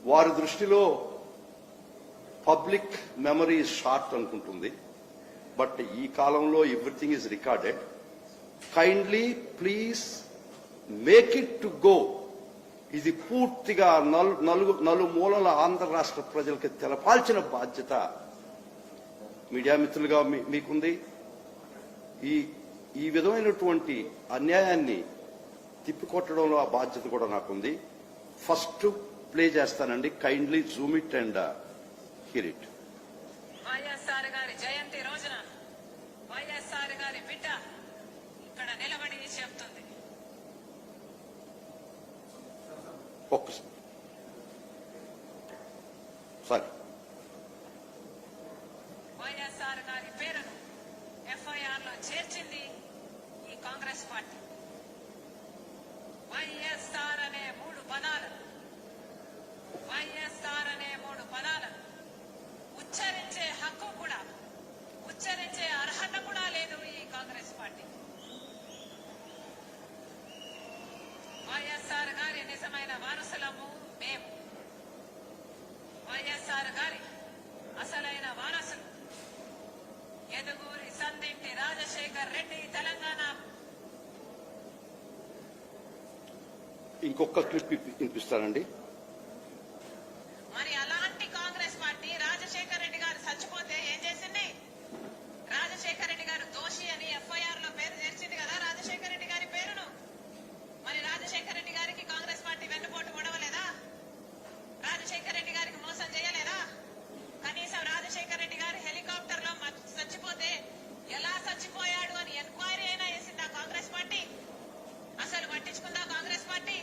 వారి దృష్టిలో public memory is short అనుకుంటుంది. బట్ ఈ కాలంలో everything is recorded. Kindly please make it to go. ఇది పూర్తిగా నలుమూలల ఆంధ్ర రాష్ట్ర ప్రజలకు తెలపాల్సిన బాధ్యత మీడియా మిత్రులుగా మీకుంది. ఈ విధమైనటువంటి అన్యాయాన్ని తిప్పికొట్టడంలో ఆ బాధ్యత కూడా నాకుంది. ఫస్ట్ ప్లే చేస్తానండి. Kindly Zoom it and here it. YSR గారి జయంతి రోజున వైఎస్ఆర్ గారి బిడ్డ ఇక్కడ నిలబడి చెప్తుంది. సారీ, వైఎస్ఆర్ గారి పేరును ఎఫ్ఐఆర్ లో చేర్చింది ఈ కాంగ్రెస్ పార్టీ. వైఎస్ఆర్ అనే మూడు పదాలను ఉచ్చరించే హక్కు కూడా, ఉచ్చరించే అర్హత కూడా లేదు ఈ కాంగ్రెస్ పార్టీ. వైఎస్ఆర్ గారి నిజమైన వారసులము మేము. వైఎస్ఆర్ గారి అసలైన వారసులు ఎదుగూరి సందింటి రాజశేఖర్ రెడ్డి తెలంగాణ. ఇంకొక క్లిప్ వినిపిస్తానండి. మరి అలాంటి కాంగ్రెస్ పార్టీ రాజశేఖర్ రెడ్డి గారు చచ్చిపోతే ఏం చేసింది? రాజశేఖర్ రెడ్డి గారు దోషి అని ఎఫ్ఐఆర్ లో పేరు చేర్చింది కదా రాజశేఖర్ రెడ్డి గారి పేరును. మరి రాజశేఖర్ రెడ్డి గారికి కాంగ్రెస్ పార్టీ వెన్నుపోటు పొడవలేదా? రాజశేఖర్ రెడ్డి గారికి మోసం చేయలేదా? కనీసం రాజశేఖర్ రెడ్డి గారు హెలికాప్టర్ లో చచ్చిపోతే ఎలా చచ్చిపోయాడు అని ఎంక్వైరీ అయినా చేసిందా కాంగ్రెస్ పార్టీ? అసలు పట్టించుకుందా కాంగ్రెస్ పార్టీ?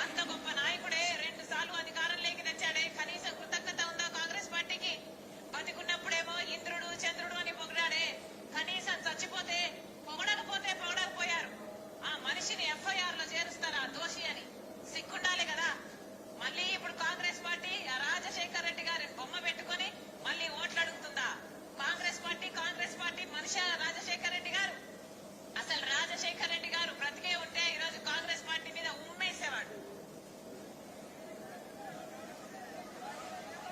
అంత గొప్ప నాయకుడే 2 సార్లు అధికారంలోకి తెచ్చాడే, కనీసం కృతజ్ఞత ఉందా కాంగ్రెస్ పార్టీకి? బతికున్నప్పుడేమో ఇంద్రుడు చంద్రుడు అని పొగిడాడే, కనీసం చచ్చిపోతే పొగడకపోయారు. ఆ మనిషిని ఎఫ్ఐఆర్ లో చేరుస్తారా దోషి అని? సిగ్గుండాలి కదా. మళ్ళీ ఇప్పుడు కాంగ్రెస్ పార్టీ రాజశేఖర్ రెడ్డి గారి బొమ్మ పెట్టుకుని మళ్ళీ ఓట్లు అడుగుతుందా? కాంగ్రెస్ పార్టీ మనిషి రాజశేఖర్ రెడ్డి గారు. అసలు రాజశేఖర్ రెడ్డి గారు బ్రతికే ఉంటే ఈరోజు కాంగ్రెస్ పార్టీ మీద ఉమ్మేసేవాడు.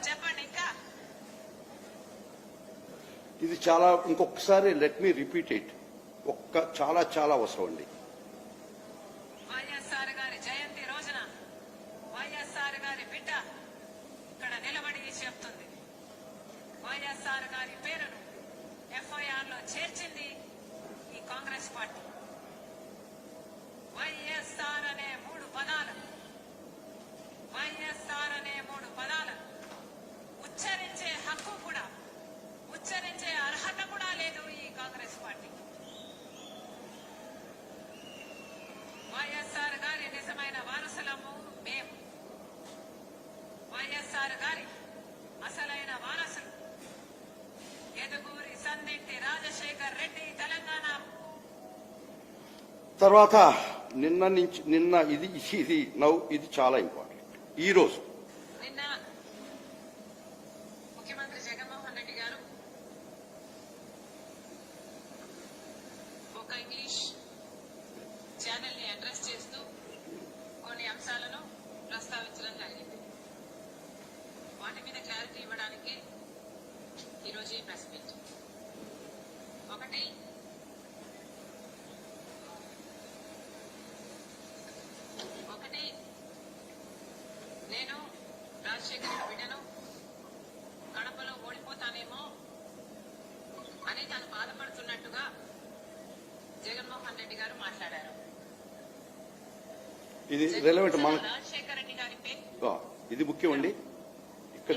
చెప్పండి ఇంకా. ఇది చాలా, ఇంకొకసారి లెట్ మీ రిపీట్ ఇట్. చాలా చాలా అవసరం అండి. వైఎస్ఆర్ గారి జయంతి రోజున వైఎస్ఆర్ గారి బిడ్డ ఇక్కడ నిలబడి చెప్తుంది. వైఎస్ఆర్ గారి పేరును ఎఫ్ఐఆర్ లో చేర్చింది ఈ కాంగ్రెస్ పార్టీ. వైఎస్ఆర్ అనే మూడు పదాలను ఉచ్చరించే హక్కు కూడా, ఉచ్చరించే అర్హత కూడా లేదు ఈ కాంగ్రెస్ పార్టీ. వైఎస్ఆర్ గారి నిజమైన వారసులము మేము. వైఎస్ఆర్ గారి అసలైన వారసులు ఎదుగూరి సందింటి రాజశేఖర్ రెడ్డి తెలంగాణ. తర్వాత నిన్న ఇది చాలా ఇంపార్టెంట్. ఈ రోజు నిన్న ముఖ్యమంత్రి జగన్మోహన్ రెడ్డి గారు ఒక ఇంగ్లీష్ ఛానల్ ని అడ్రస్ చేస్తూ కొన్ని అంశాలను ప్రస్తావించడం జరిగింది. వాటి మీద క్లారిటీ ఇవ్వడానికి ఈరోజు ఈ ప్రెస్ మీట్. ఒకటి, నేను రాజశేఖర్ రెడ్డి బిడ్డను, కడపలో ఓడిపోతానేమో అని తాను బాధపడుతున్నట్టుగా జగన్మోహన్ రెడ్డి గారు మాట్లాడారు. ఇది రెలవెంట్. రాజశేఖర్ రెడ్డి గారి పేరు ఇది ముఖ్యం అండి. ఇక్కడ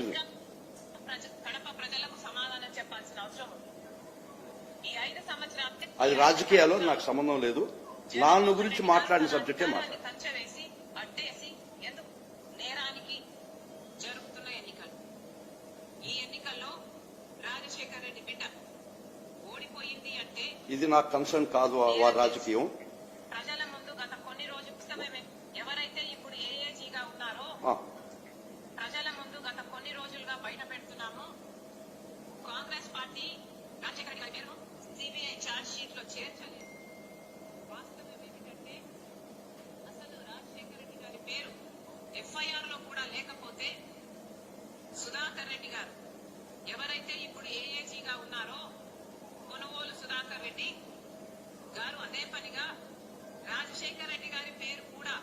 కడప ప్రజలకు సమాధానం చెప్పాల్సిన అవసరం ఉంది. ఈ 5 సంవత్సరాలు అది రాజకీయాల్లో నాకు సంబంధం లేదు. నాన్న గురించి మాట్లాడిన సబ్జెక్టే మాట్లాడు. కంచెవేసి అడ్డేసి ఎందుకు నేరానికి జరుగుతున్న ఎన్నికలు. ఈ ఎన్నికల్లో రాజశేఖర్ రెడ్డి బిడ్డ ఓడిపోయింది అంటే ఇది నాకు కన్సర్న్ కాదు. వారి రాజకీయం ప్రజల ముందు గత కొన్ని రోజులు ఎవరైతే ఇప్పుడు ఏఏజీగా ఉన్నారో ప్రజల ముందు గత కొన్ని రోజులుగా బయట పెడుతున్నామో కాంగ్రెస్ పార్టీ రాజశేఖర్ రెడ్డి గారి పేరు సిబిఐ ఛార్జ్ షీట్ లో చేర్చలేదు. వాస్తవం ఏమిటంటే అసలు రాజశేఖర్ రెడ్డి గారి పేరు ఎఫ్ఐఆర్ లో కూడా లేకపోతే రెడ్డి గారు అదే పనిగా రాజశేఖర్ రెడ్డి గారి పేరు కూడా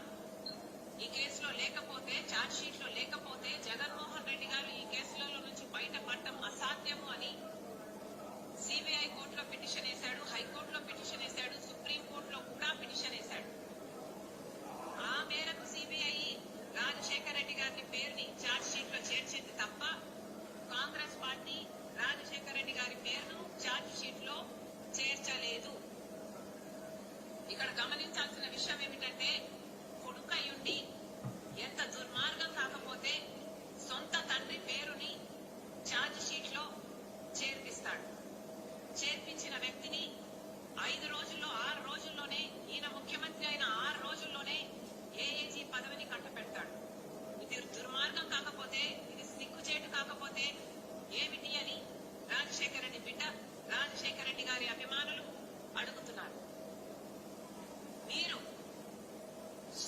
ఈ కేసులో లేకపోతే, ఛార్జ్ షీట్ లో లేకపోతే జగన్మోహన్ రెడ్డి గారు ఈ కేసులలో నుంచి బయటపడటం అసాధ్యము అని సిబిఐ కోర్టులో పిటిషన్ వేశాడు, హైకోర్టులో పిటిషన్ వేశాడు, సుప్రీం కోర్టులో కూడా పిటిషన్ వేశాడు. ఆ మేరకు సిబిఐ రాజశేఖర్ రెడ్డి గారి పేరుని ఛార్జ్ షీట్ లో చేర్చింది తప్ప కాంగ్రెస్ పార్టీ రాజశేఖర్ రెడ్డి గారి పేరును ఛార్జ్ షీట్ లో చేర్చలేదు. ఇక్కడ గమనించాల్సిన విషయం ఏమిటంటే, కొడుకయ్యుండి ఎంత దుర్మార్గం కాకపోతే సొంత తండ్రి పేరుని ఛార్జ్ షీట్ లో చేర్పిస్తాడు. చేర్పించిన వ్యక్తిని 5 రోజుల్లో 6 రోజుల్లోనే, ఈయన ముఖ్యమంత్రి అయిన 6 రోజుల్లోనే ఏఏజీ పదవిని కట్టపెడతాడు. ఇది దుర్మార్గం కాకపోతే, ఇది సిగ్గుచేటు కాకపోతే ఏమిటి అని రాజశేఖర రెడ్డి బిడ్డ, రాజశేఖర రెడ్డి గారి అభిమానులు అడుగుతున్నారు. మీరు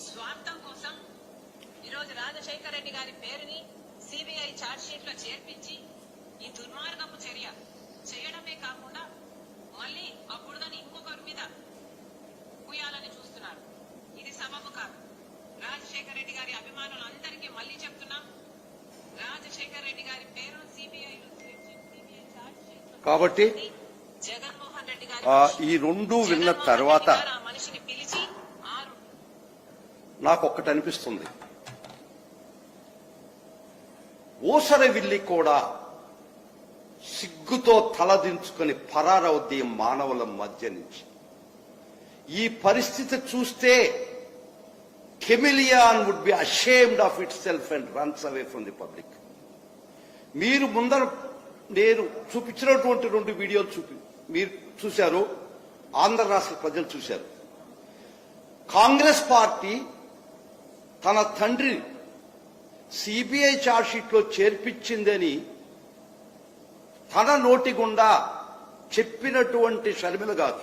స్వార్థం కోసం ఈరోజు రాజశేఖర రెడ్డి గారి పేరుని సిబిఐ ఛార్జ్ షీట్ లో చేర్పించి ఈ దుర్మార్గపు చర్య చేయడమే కాకుండా మళ్ళీ ఆ బురదని ఇంకొకరి మీద పూయాలని చూస్తున్నారు. ఇది సబబు కాదు. రాజశేఖర రెడ్డి గారి అభిమానులందరికీ మళ్ళీ చెప్తున్నాం, రాజశేఖర రెడ్డి గారి పేరు సిబిఐ ఛార్జ్ షీట్ లో కాబట్టి జగన్మోహన్ రెడ్డి గారి ఈ రెండు విన్న తర్వాత ఆ మనిషిని పిలిచి నాకు ఒక్కటి అనిపిస్తుంది, ఊసరవిల్లి కూడా సిగ్గుతో తలదించుకొని పరారవుద్ది మానవుల మధ్య నుంచి. ఈ పరిస్థితి చూస్తే chameleon would be ashamed of itself and runs away from the public. మీరు ముందర నేను చూపించినటువంటి 2 వీడియోలు మీరు చూశారు, ఆంధ్ర రాష్ట్ర ప్రజలు చూశారు. కాంగ్రెస్ పార్టీ తన తండ్రి సిబిఐ ఛార్జ్ షీట్ లో చేర్పించిందని తన నోటి గుండా చెప్పినటువంటి షర్మిల గారు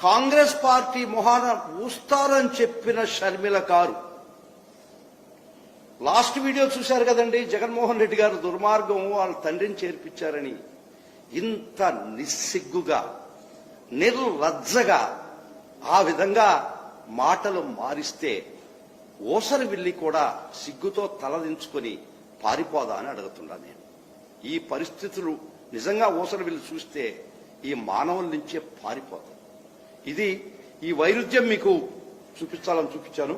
కాంగ్రెస్ పార్టీ మొహాన ఊస్తారని చెప్పిన షర్మిల గారు లాస్ట్ వీడియో చూశారు కదండి, జగన్మోహన్ రెడ్డి గారు దుర్మార్గం వాళ్ళ తండ్రిని చేర్పించారని ఇంత నిస్సిగ్గుగా నిర్లజ్జగా ఆ విధంగా మాటలు మారిస్తే ఓసరవిల్లి కూడా సిగ్గుతో తలదించుకొని పారిపోదా అని అడుగుతున్నా నేను. ఈ పరిస్థితులు నిజంగా ఓసరవిల్లి చూస్తే ఈ మానవుల నుంచే పారిపోతాం. ఇది ఈ వైరుధ్యం మీకు చూపించాను.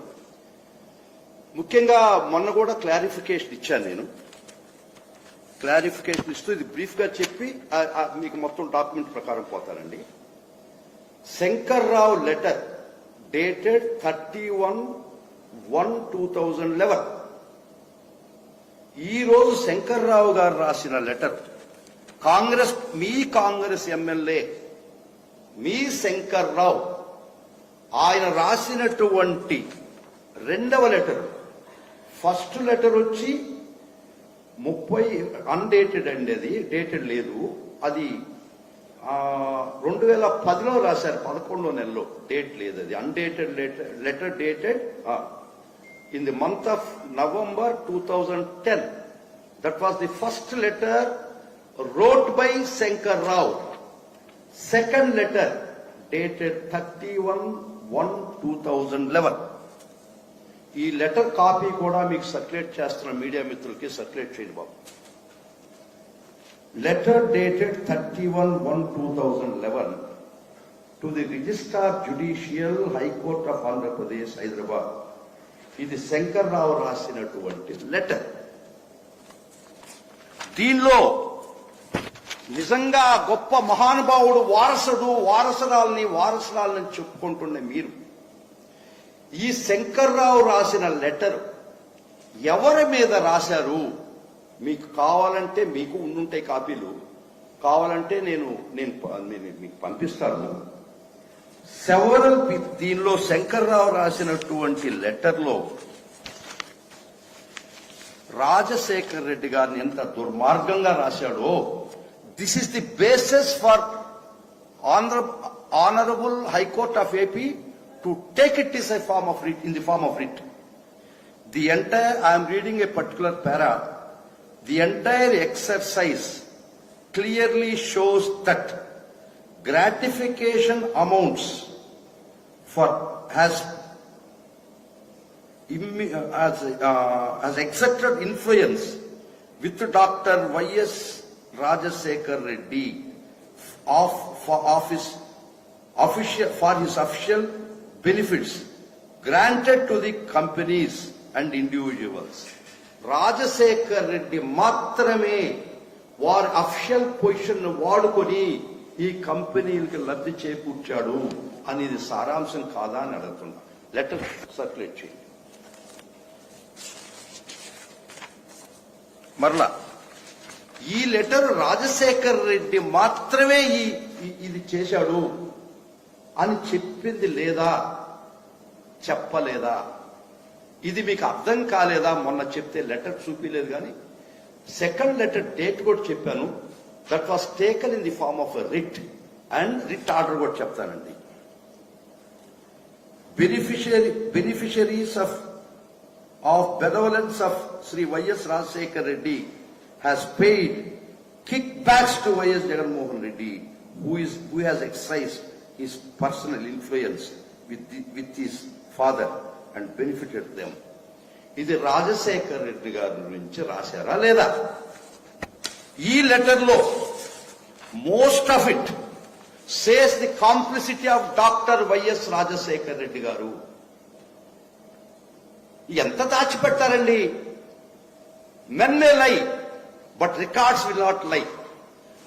ముఖ్యంగా మొన్న కూడా క్లారిఫికేషన్ ఇచ్చాను నేను. క్లారిఫికేషన్ ఇస్తూ ఇది బ్రీఫ్ గా చెప్పి మీకు మొత్తం డాక్యుమెంట్ ప్రకారం పోతానండి. Shankarrao letter dated 31/1/2011. ఈ రోజు శంకర్రావు గారు రాసిన లెటర్ మీ కాంగ్రెస్ ఎమ్మెల్యే మీ శంకర్రావు ఆయన రాసినటువంటి 2వ లెటర్. ఫస్ట్ లెటర్ వచ్చి 30 అన్డేటెడ్ అండి, అది డేటెడ్ లేదు. అది 2010లో రాశారు, 11వ నెలలో. డేట్ లేదు, అది undated letter dated in the month of November 2010. That was the first letter wrote by Shankar Rao. Second letter dated 31/1/2011. ఈ లెటర్ కాపీ కూడా మీకు సర్క్యులేట్ చేస్తున్న మీడియా మిత్రులకి సర్క్యులేట్ చేయండి బాబు. Letter dated 31/1/2011 to the registrar judicial high court of Andhra Pradesh Hyderabad. ఇది శంకర్రావు రాసినటువంటి letter. దీనిలో నిజంగా గొప్ప మహానుభావుడు వారసురాలని చెప్పుకుంటున్న మీరు ఈ శంకర్రావు రాసిన లెటర్ ఎవరి మీద రాశారు? మీకు కావాలంటే మీకు ఉండుంటాయి కాపీలు, కావాలంటే నేను మీకు పంపిస్తాను. సెవరల్ దీనిలో శంకర్రావు రాసినటువంటి లెటర్లో రాజశేఖర్ రెడ్డి గారిని ఎంత దుర్మార్గంగా రాశాడో, this is the basis for honourable high court of AP to take it is in the form of writ. The entire, I am reading a particular para, the entire exercise clearly shows that gratification amounts for has exerted influence with Dr. Y.S. Rajasekhar Reddy for his official benefits granted to the companies and individuals. Rajasekhar Reddy మాత్రమే వారి official position వాడుకొని ఈ కంపెనీలకు లబ్ధి చేకూర్చాడు అనేది సారాంశం కాదా అని అడుగుతున్నా. లెటర్ సర్క్యులేట్ చేయండి. మరలా ఈ లెటర్ రాజశేఖర్ రెడ్డి మాత్రమే ఇది చేశాడు అని చెప్పింది లేదా, చెప్పలేదా? ఇది మీకు అర్థం కాలేదా? మొన్న చెప్తే లెటర్ చూపించలేదు, కానీ సెకండ్ లెటర్ డేట్ కూడా చెప్పాను. That was taken in the form of writ and writ order కూడా చెప్తానండి. Beneficiaries of benevolence of Sri Y.S. Rajasekhar Reddy has paid kickbacks to Y.S. Jagannath Reddy, who has exercised his personal influence with his father and benefited them. ఇది రాజశేఖర్ రెడ్డి గారి గురించి రాశారా లేదా? ఈ letter లో most of it says the complicity of doctor YS Rajasekhar Reddy garu. ఎంత దాచిపెట్టారండి? Men మే లై but records will not లై.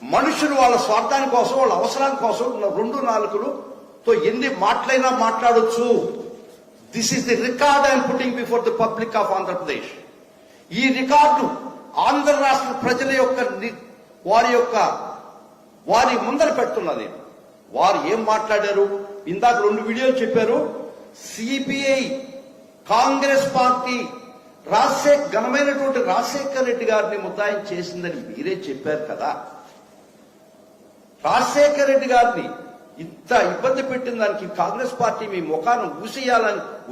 మనుషులు వాళ్ళ స్వార్థాని కోసం, వాళ్ళ అవసరాల కోసం రెండు నాలుగులతో ఎన్ని మాటలైనా మాట్లాడొచ్చు. This is the record I'm putting before the public of Andhra Pradesh. ఈ రికార్డు ఆంధ్ర రాష్ట్ర ప్రజల యొక్క వారి ముందర పెడుతున్నది. వారు ఏం మాట్లాడారు? ఇందాక 2 వీడియోలు చెప్పారు. సిపిఐ, కాంగ్రెస్ పార్టీ ఘనమైనటువంటి రాజశేఖర్ రెడ్డి గారిని ముద్దాయం చేసిందని మీరే చెప్పారు కదా. రాజశేఖర్ రెడ్డి గారిని ఇంత ఇబ్బంది పెట్టిన దానికి కాంగ్రెస్ పార్టీ మీ ముఖాన్ని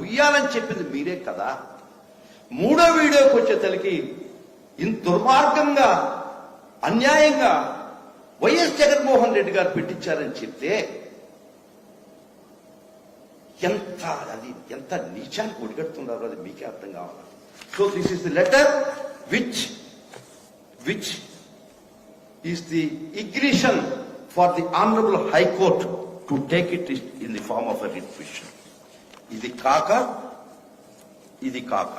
ఉయ్యాలని చెప్పింది మీరే కదా. 3వ వీడియోకి వచ్చేసరికి ఇంత దుర్మార్గంగా, అన్యాయంగా వైఎస్ జగన్మోహన్ రెడ్డి గారు పెట్టించారని చెప్తే ఎంత నీచానికి ఒడిగడుతున్నారో అది మీకే అర్థం కావాలి. So this is the letter which is the ignition for the honourable high court to take it in the form of a writ petition. ఇది కాక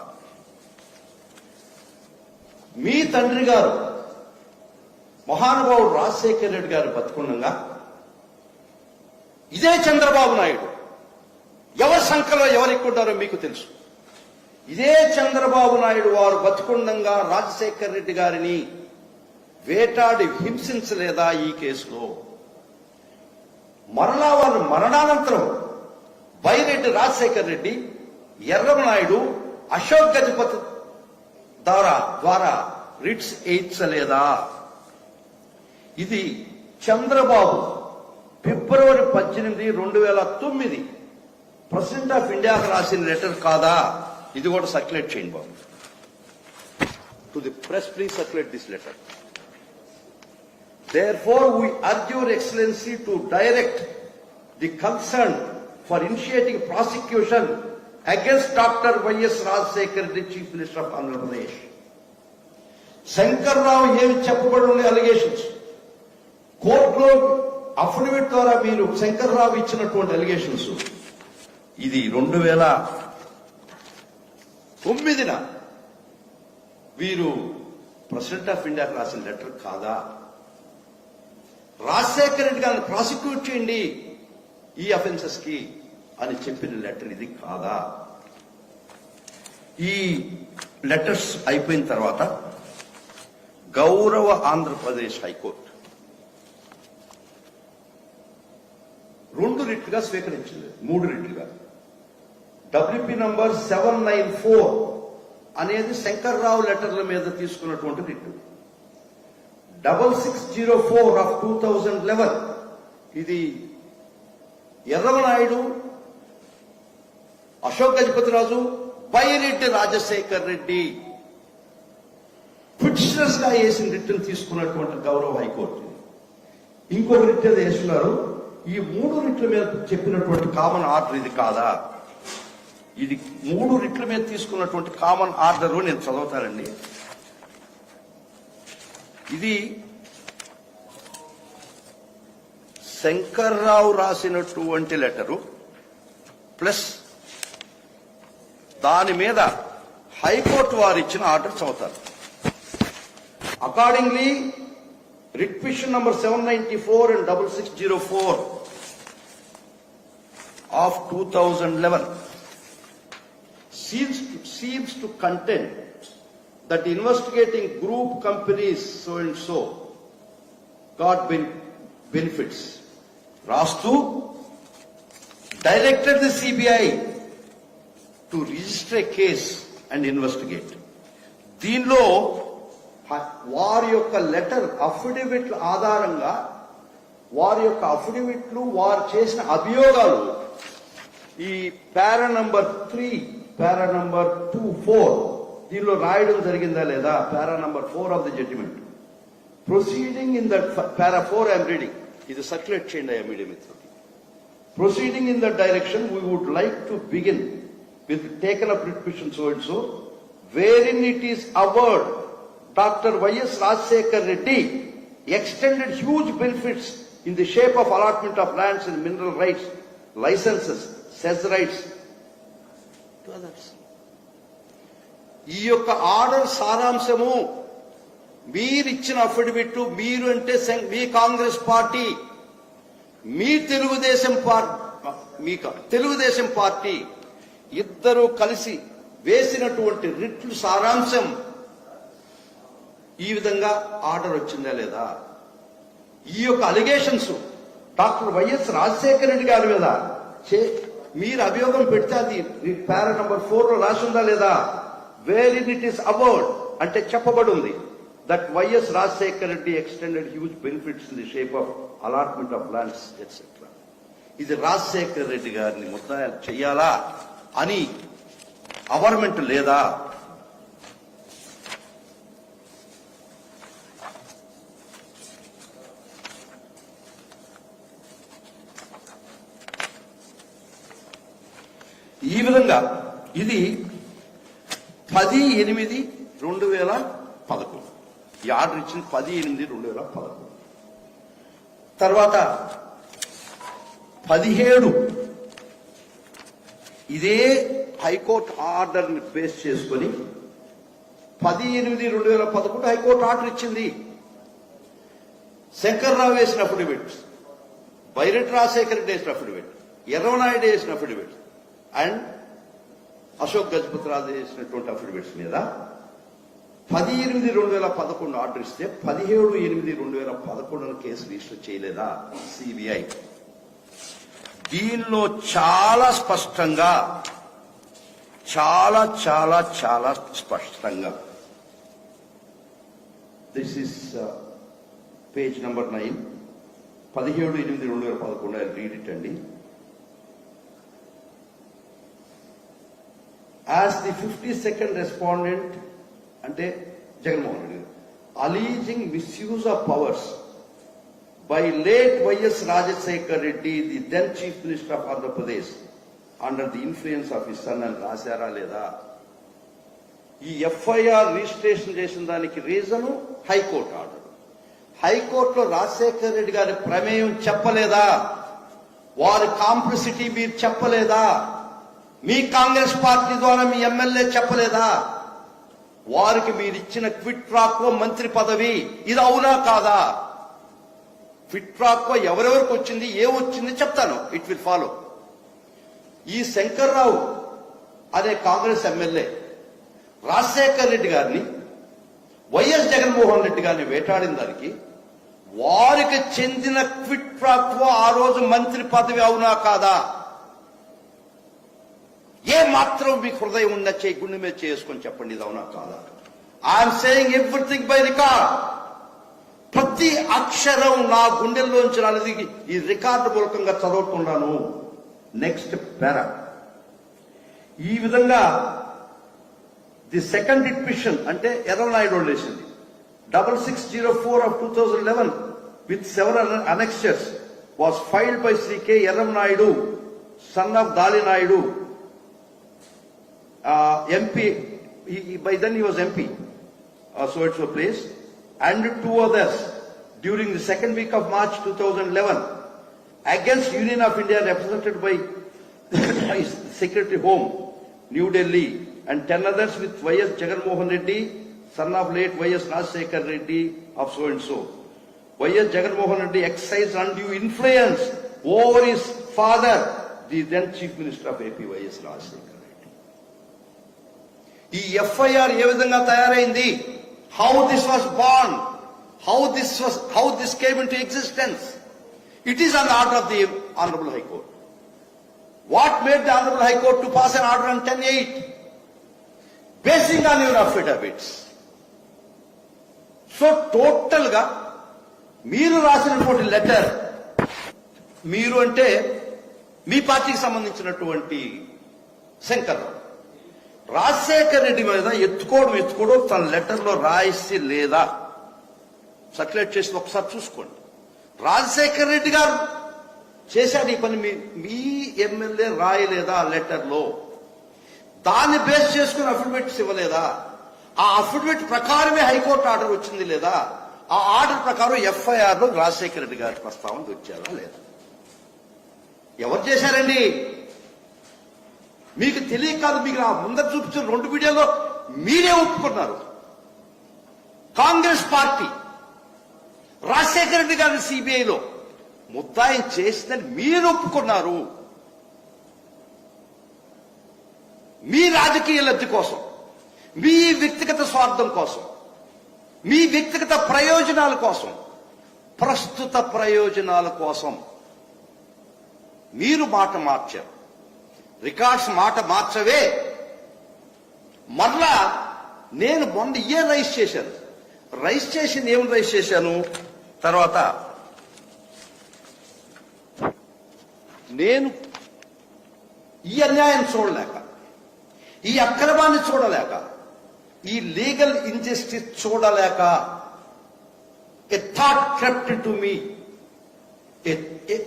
మీ తండ్రి గారు మహానుభావుడు రాజశేఖర్ రెడ్డి గారు బతుకుండగా ఇదే చంద్రబాబు నాయుడు ఎవరి సంఖ్యలో ఎవరు ఎక్కుంటారో మీకు తెలుసు. ఇదే చంద్రబాబు నాయుడు వారు బతుకుండగా రాజశేఖర్ రెడ్డి గారిని వేటాడి హింసించలేదా ఈ కేసులో? మరలా వారు మరణానంతరం బైరెడ్డి రాజశేఖర్ రెడ్డి, ఎర్రమనాయుడు, అశోక్ గజపతి ద్వారా రిట్స్ వేయించలేదా? ఇది చంద్రబాబు ఫిబ్రవరి 18, 2009 ప్రెసిడెంట్ ఆఫ్ ఇండియాకు రాసిన లెటర్ కాదా? ఇది కూడా సర్క్యులేట్ చేయండి బాబు. To the press, please circulate this letter. Therefore, we urge your excellency to direct the concern for initiating prosecution against Dr. Y.S. Rajasekhar Reddy, Chief Minister of Andhra Pradesh. Shankar Rao ఏమి చెప్పబడి ఉండే allegations కోర్టులో affidavit ద్వారా మీరు శంకర్ రావు ఇచ్చినటువంటి allegations, ఇది 2009 వీరు president of ఇండియాకి రాసిన లెటర్ కాదా? రాజశేఖర రెడ్డి గారిని ప్రాసిక్యూట్ చేయండి ఈ అఫెన్సెస్ కి అని చెప్పిన లెటర్ ఇది కాదా? ఈ లెటర్స్ అయిపోయిన తర్వాత గౌరవ ఆంధ్రప్రదేశ్ హైకోర్టు 2 రిట్లుగా స్వీకరించింది, 3 రిట్లుగా. WP నంబర్ 794 అనేది శంకర్రావు లెటర్ల మీద తీసుకున్నటువంటి రిట్. 6604 ఆఫ్ 2011 ఇది ఎర్రమనాయుడు, అశోక్ గజపతిరాజు, బైరెడ్డి రాజశేఖర్ రెడ్డి పిటిషనర్స్ గా వేసిన రిట్ను తీసుకున్నటువంటి గౌరవ హైకోర్టు. ఇంకొక రిట్ వేస్తున్నారు ఈ 3 రిట్ల మీద చెప్పినటువంటి కామన్ ఆర్డర్ ఇది కాదా? ఇది 3 రిట్ల మీద తీసుకున్నటువంటి కామన్ ఆర్డర్ నేను చదువుతానండి. ఇది శంకర్రావు రాసినటువంటి లెటరు ప్లస్ దాని మీద హైకోర్టు వారు ఇచ్చిన ఆర్డర్ చదువుతారు. Accordingly writ petition number 794 and 6604 of 2011 seems to contend that investigating group companies so and so got benefits. Rastu directed the CBI to register a case and investigate. దీనిలో వారి యొక్క letter అఫిడవిట్ల ఆధారంగా వారి యొక్క అఫిడవిట్లు వారు చేసిన అభియోగాలు ఈ పారా నంబర్ 3 పారా నంబర్ 2-4 దీనిలో రాయడం జరిగిందా లేదా? Para number 4 of the judgement proceeding in that para 4 I'm reading. ఇది సర్క్యులేట్ చేయండి అయ్యా మీడియా మిత్రులు. Proceeding in that direction we would like to begin with taken up writ petition so and so, wherein it is averred Dr. Y.S. Rajshekhar Reddy extended huge benefits in the shape of allotment of lands and mineral rights, licenses, cess rights to others. ఈ యొక్క order సారాంశము మీరిచ్చిన affidavit, మీరు అంటే మీ Congress party, మీ Telugu Desam party ఇద్దరు కలిసి వేసినటువంటి రిట్లు సారాంశం ఈ విధంగా ఆర్డర్ వచ్చిందా లేదా? ఈ యొక్క allegations doctor YS Rajasekhara Reddy గారి మీద మీరు అభియోగం పెడితే అది పారా నంబర్ 4 లో రాసిందా లేదా? వేర్ ఇన్ ఇట్ ఈస్ అవర్డ్ అంటే చెప్పబడి ఉంది that YS Rajasekhara Reddy extended huge benefits in the shape of allotment of lands etcetera. ఇది రాజశేఖర రెడ్డి గారిని ముద్దాయిలు చెయ్యాలా అని అవర్మెంట్ లేదా? ఈ విధంగా ఇది 10/8/2011 ఈ ఆర్డర్ ఇచ్చింది 10/8/2011. తర్వాత 17 ఇదే హైకోర్టు ఆర్డర్ ని బేస్ చేసుకుని 10/8/2011 హైకోర్టు ఆర్డర్ ఇచ్చింది. శంకర్రావు వేసిన అఫిడవిట్, బైరెడ్డి రాజశేఖర రెడ్డి వేసిన అఫిడవిట్, ఎర్రవనాయుడు వేసిన అఫిడవిట్ అండ్ అశోక్ గజపతి రాజు వేసినటువంటి అఫిడవిట్స్ మీద 10/8/2011 ఆర్డర్ ఇస్తే 17/8/2011 కేసు రిజిస్టర్ చేయలేదా సిబిఐ? దీనిలో చాలా స్పష్టంగా చాలా స్పష్టంగా this is page number 9 17/8/2011 I read it అండి. As the 52nd respondent అంటే Jaganmohan Reddy alleging misuse of powers by late Y.S. Rajashekhar Reddy, the then Chief Minister of Andhra Pradesh, under the influence of his son, and రాశారా లేదా? ఈ FIR registration చేసిన దానికి reason high court order. హైకోర్టులో రాజశేఖర్ రెడ్డి గారి ప్రమేయం చెప్పలేదా? వారి కాంప్లిసిటీ మీరు చెప్పలేదా? మీ కాంగ్రెస్ పార్టీ ద్వారా మీ ఎమ్మెల్యే చెప్పలేదా? వారికి మీరు ఇచ్చిన క్విట్ ప్రాక్వో మంత్రి పదవి ఇది అవునా కాదా? క్విట్ ప్రాక్వో ఎవరెవరికి వచ్చింది, ఏమొచ్చింది చెప్తాను, ఇట్ విల్ ఫాలో. ఈ శంకర్రావు అనే కాంగ్రెస్ ఎమ్మెల్యే రాజశేఖర్ రెడ్డి గారిని, వైఎస్ జగన్మోహన్ రెడ్డి గారిని వేటాడిన దానికి వారికి చెందిన క్విట్ ప్రాక్వో ఆ రోజు మంత్రి పదవి అవునా కాదా? ఏ మాత్రం మీ హృదయం ఉన్న గుండె మీద చేసుకొని చెప్పండి, ఇది అవునా కాదా? I'm saying everything by record. ప్రతి అక్షరం నా గుండెల్లోంచి రానిది ఈ రికార్డు మూలకంగా చదువుతున్నాను. నెక్స్ట్ పారా. ఈ విధంగా ది సెకండ్ రిట్ పిటిషన్ అంటే ఎర్రనాయుడు వేసింది 6604 of 2011 with several annexures was filed by Sri K. Yerram Naidu, son of Dali Naidu, MP. By then he was MP, so it's a place, and two others during the second week of March 2011 against Union of India represented by Secretary Home, New Delhi, and 10 others with Y.S. Jagan Mohan Reddy, son of late Y.S. Rajshekhar Reddy of so and so. Y.S. Jagan Mohan Reddy exercised undue influence over his father, the then Chief Minister of AP, Y.S. Rajshekhar Reddy. ఈ FIR ఏ విధంగా తయారైంది? How this was born? How this came into existence? It is on the order of the Honorable High Court. What made the Honorable High Court to pass an order on 10/8? Basing on your affidavits. So total ga మీరు రాసినటువంటి letter, మీరు అంటే మీ పార్టీకి సంబంధించినటువంటి శంకర్ రాజశేఖర్ రెడ్డి మీద ఎత్తుకోవడం తన లెటర్లో రాయిసి లేదా సర్క్యులేట్ చేసి ఒకసారి చూసుకోండి. రాజశేఖర్ రెడ్డి గారు చేశాడు ఈ పని, మీ ఎమ్మెల్యే రాయలేదా ఆ లెటర్లో? దాన్ని బేస్ చేసుకుని అఫిడవిట్స్ ఇవ్వలేదా? ఆ అఫిడవిట్ ప్రకారమే హైకోర్టు ఆర్డర్ వచ్చింది లేదా? ఆ ఆర్డర్ ప్రకారం FIR లో రాజశేఖర రెడ్డి గారి ప్రస్తావన వచ్చారా లేదా? ఎవరు చేశారండి? మీకు తెలియక కాదు, మీకు నా ముందర చూపించిన 2 వీడియోలో మీరే ఒప్పుకున్నారు. కాంగ్రెస్ పార్టీ రాజశేఖర రెడ్డి గారిని CBIలో ముద్దాయం చేసిందని మీరు ఒప్పుకున్నారు. మీ రాజకీయ లబ్ధి కోసం, మీ వ్యక్తిగత స్వార్థం కోసం, మీ వ్యక్తిగత ప్రయోజనాల కోసం, ప్రస్తుత ప్రయోజనాల కోసం మీరు మాట మార్చారు. రికార్డ్స్ మాట మార్చవే. మరలా నేను మొన్న రైస్ చేశాను. ఏమని రైస్ చేశాను? తర్వాత నేను ఈ అన్యాయం చూడలేక, ఈ అక్రమాన్ని చూడలేక, ఈ లీగల్ ఇంజస్టిస్ చూడలేక, a thought crept into me,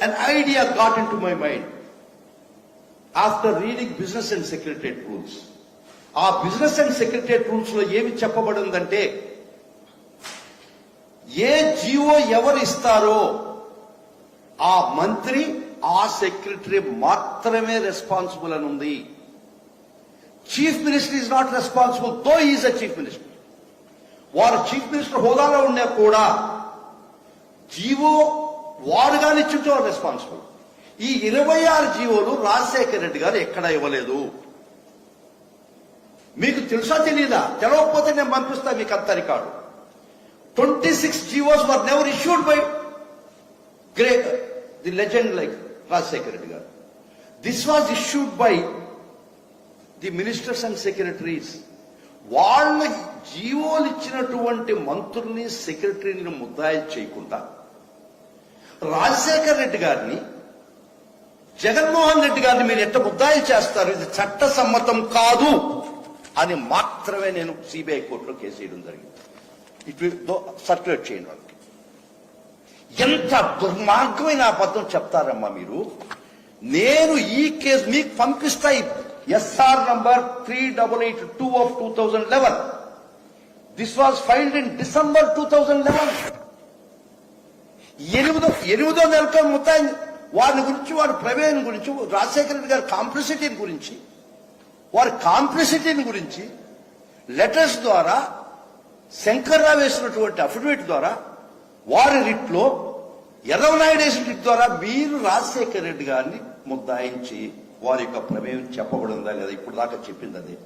an idea got into my mind after reading business and secretariat rules. ఆ బిజినెస్ అండ్ సెక్రటరియట్ రూల్స్ లో ఏమి చెప్పబడిందంటే, ఏ జీవో ఎవరు ఇస్తారో ఆ మంత్రి, ఆ సెక్రటరీ మాత్రమే రెస్పాన్సిబుల్ అని ఉంది. Chief minister is not responsible, though is a chief minister. వారు చీఫ్ మినిస్టర్ హోదాలో ఉన్నా కూడా జీవో వారుగా ఇచ్చుంటే వారు రెస్పాన్సిబుల్. ఈ 26 జీవోలు రాజశేఖర రెడ్డి గారు ఎక్కడ ఇవ్వలేదు. మీకు తెలుసా తెలీదా? తెలవకపోతే నేను పంపిస్తా మీకు అంత record. 26 GOs were never issued by great the legend like Rajasekhara Reddy garu. This was issued by the ministers and secretaries. వాళ్ళ జీవోలు ఇచ్చినటువంటి మంత్రుల్ని, సెక్రటరీని ముద్దాయిలు చేయకుండా రాజశేఖర రెడ్డి గారిని, జగన్మోహన్ రెడ్డి గారిని మీరు ఎట్ట ముద్దాయిలు చేస్తారు? ఇది చట్ట సమ్మతం కాదు అని మాత్రమే నేను CBI కోర్టులో కేసు వేయడం జరిగింది. ఇటు సర్క్యులేట్ చేయండి వాళ్ళకి. ఎంత దుర్మార్గమైన అబద్ధం చెప్తారమ్మా మీరు. నేను ఈ కేసు మీకు పంపిస్తా. SR number 3882 of 2011. This was filed in December 2011. 8వ నెలలో మొత్తం వారి గురించి, వారి ప్రమేయం గురించి, రాజశేఖర రెడ్డి గారి కాంప్లిసిటీని గురించి, వారి కాంప్లిసిటీని గురించి లెటర్స్ ద్వారా, శంకర్రావు వేసినటువంటి అఫిడవిట్ ద్వారా, వారి రిట్లో ఎర్రవనాయుడు వేసిన రిట్ ద్వారా మీరు రాజశేఖర రెడ్డి గారిని ముద్దాయించి వారి యొక్క ప్రమేయం చెప్పబడిందా లేదా? ఇప్పుడు దాకా చెప్పింది అదే.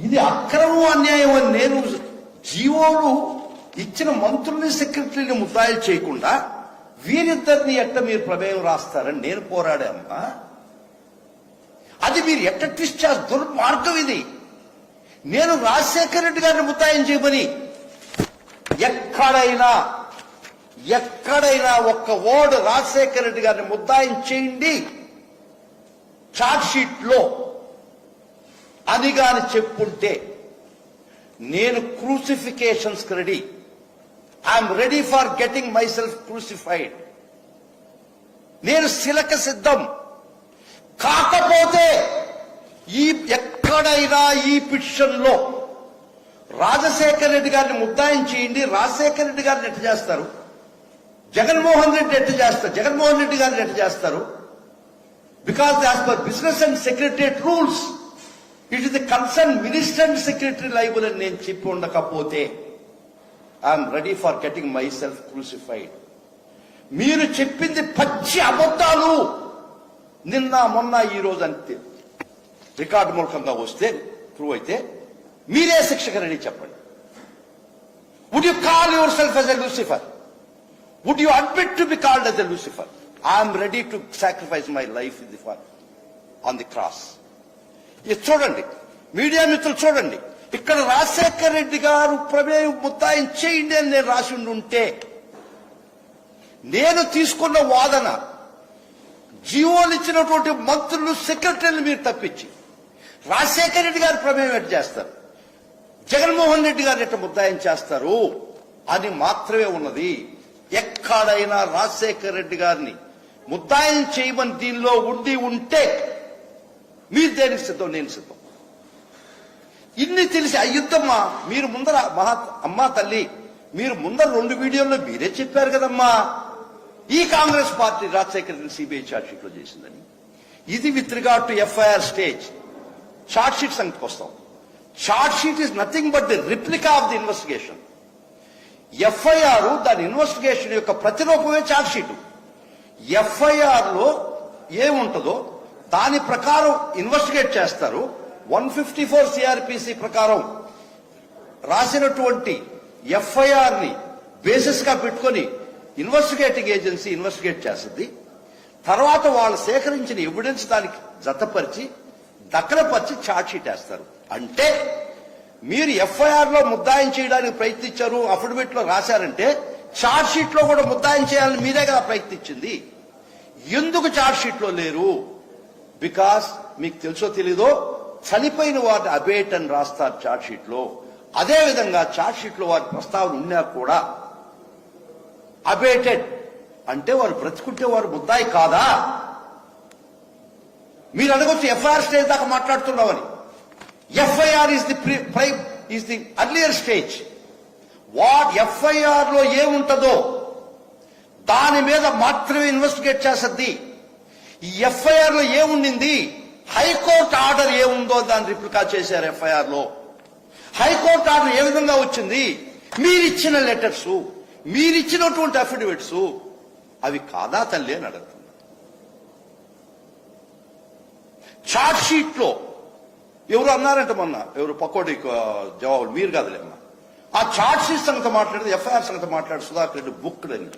ఇది అక్రమం, అన్యాయం అని నేను జీవోలు ఇచ్చిన మంత్రుల్ని, సెక్రటరీని ముద్దాయిలు చేయకుండా వీరిద్దరిని ఎట్ట మీరు ప్రమేయం రాస్తారని నేను పోరాడామ్మా. అది మీరు ఎట్ట ట్విస్ట్ చేస్తారు? దుర్మార్గం ఇది. నేను రాజశేఖర రెడ్డి గారిని ముద్దాయం చేయమని ఎక్కడైనా ఒక్క వర్డ్ రాజశేఖర రెడ్డి గారిని ముద్దాయం చేయండి ఛార్జ్ షీట్ లో అని గాని చెప్పుంటే నేను crucifications ready. I'm ready for getting myself crucified. నేను శిలక సిద్ధం. కాకపోతే ఈ ఎక్కడైనా ఈ పిటిషన్ లో రాజశేఖర రెడ్డి గారిని ముద్దాయం చేయండి, రాజశేఖర రెడ్డి గారిని ఎట్ట చేస్తారు, జగన్మోహన్ రెడ్డి ఎట్ట చేస్తారు, జగన్మోహన్ రెడ్డి గారిని ఎట్ట చేస్తారు? Because as per business and secretariat rules it is the concern minister and secretary liable అని నేను చెప్పి ఉండకపోతే I'm ready for getting myself crucified. మీరు చెప్పింది పచ్చి అబద్ధాలు. నిన్న మొన్న ఈ రోజు అంతే రికార్డు మూలకంగా వస్తే ప్రూవ్ అయితే మీరే శిక్షకరని చెప్పండి. Would you call yourself as a Lucifer? Would you admit to be called as a Lucifer? I'm ready to sacrifice my life in the for on the cross. ఇది చూడండి, media మిత్రులు చూడండి, ఇక్కడ రాజశేఖర రెడ్డి గారు ప్రమేయం ముద్దాయం చేయండి అని నేను రాసి ఉంటే నేను తీసుకున్న వాదన జీవోలు ఇచ్చినటువంటి మంత్రులు సెక్రటరీలు మీరు తప్పించి రాజశేఖర రెడ్డి గారి ప్రమేయం ఎట్టు చేస్తారు, జగన్మోహన్ రెడ్డి గారు ఎట్ట ముద్దాయం చేస్తారు అని మాత్రమే ఉన్నది. ఎక్కడైనా రాజశేఖర రెడ్డి గారిని ముద్దాయం చేయమని దీనిలో ఉంటే మీరు దేనికి సిద్ధం, నేను సిద్ధం. ఇన్ని తెలిసి అయ్యుద్దమ్మా, మీరు ముందర అమ్మా తల్లి, మీరు ముందర 2 వీడియోల్లో మీరే చెప్పారు కదమ్మా ఈ Congress party Rajasekhara Reddy CBI charge sheet లో చేసిందని. ఇది with regard to FIR stage. Charge sheet సంగతికి వస్తాం. Charge sheet is nothing but the replica of the investigation. FIR దాని ఇన్వెస్టిగేషన్ యొక్క ప్రతిరూపమే ఛార్జ్ షీట్. ఎఫ్ఐఆర్ లో ఏముంటుందో దాని ప్రకారం ఇన్వెస్టిగేట్ చేస్తారు. 154 సిఆర్పిసి ప్రకారం రాసినటువంటి ఎఫ్ఐఆర్ ని బేసిస్ గా పెట్టుకొని ఇన్వెస్టిగేటింగ్ ఏజెన్సీ ఇన్వెస్టిగేట్ చేస్తుంది. తర్వాత వాళ్ళు సేకరించిన ఎవిడెన్స్ దానికి జతపరిచి దఖలపరిచి ఛార్జ్ షీట్ వేస్తారు. అంటే మీరు ఎఫ్ఐఆర్ లో ముద్దాయం చేయడానికి ప్రయత్నించారు, అఫిడవిట్ లో రాశారంటే ఛార్జ్ షీట్ లో కూడా ముద్దాయం చేయాలని మీరే కదా ప్రయత్నించింది. ఎందుకు ఛార్జ్ షీట్ లో లేరు? బికాస్ మీకు తెలుసో తెలీదో చనిపోయిన వారిని అబేట్ అని రాస్తారు ఛార్జ్ షీట్ లో. అదే విధంగా ఛార్జ్ షీట్ లో వారి ప్రస్తావన ఉన్నా కూడా అబేటెడ్ అంటే వారు బ్రతుకుంటే వారు ముద్దాయి కాదా? మీరు అడగొచ్చు ఎఫ్ఐఆర్ స్టేజ్ దాకా మాట్లాడుతున్నామని. FIR is the earlier stage. What FIR లో ఏముంటుందో దాని మీద మాత్రమే ఇన్వెస్టిగేట్ చేస్తుంది. ఈ ఎఫ్ఐఆర్ లో ఏముండింది, హైకోర్టు ఆర్డర్ ఏముందో దాన్ని రిప్లికా చేశారు ఎఫ్ఐఆర్ లో. హైకోర్టు ఆర్డర్ ఏ విధంగా వచ్చింది, మీరిచ్చిన లెటర్స్, మీరిచ్చినటువంటి అఫిడవిట్స్ అవి కాదా తల్లి అని అడుగుతుంది. ఛార్జ్ షీట్ లో ఎవరు అన్నారంటే మొన్న ఎవరు పకోడీ జవాబులు మీరు కాదులేమ్మా, ఆ ఛార్జ్ షీట్ సంగతి మాట్లాడేది ఎఫ్ఐఆర్ సంగతి మాట్లాడు సుధాకర్ రెడ్డి బుక్ అని.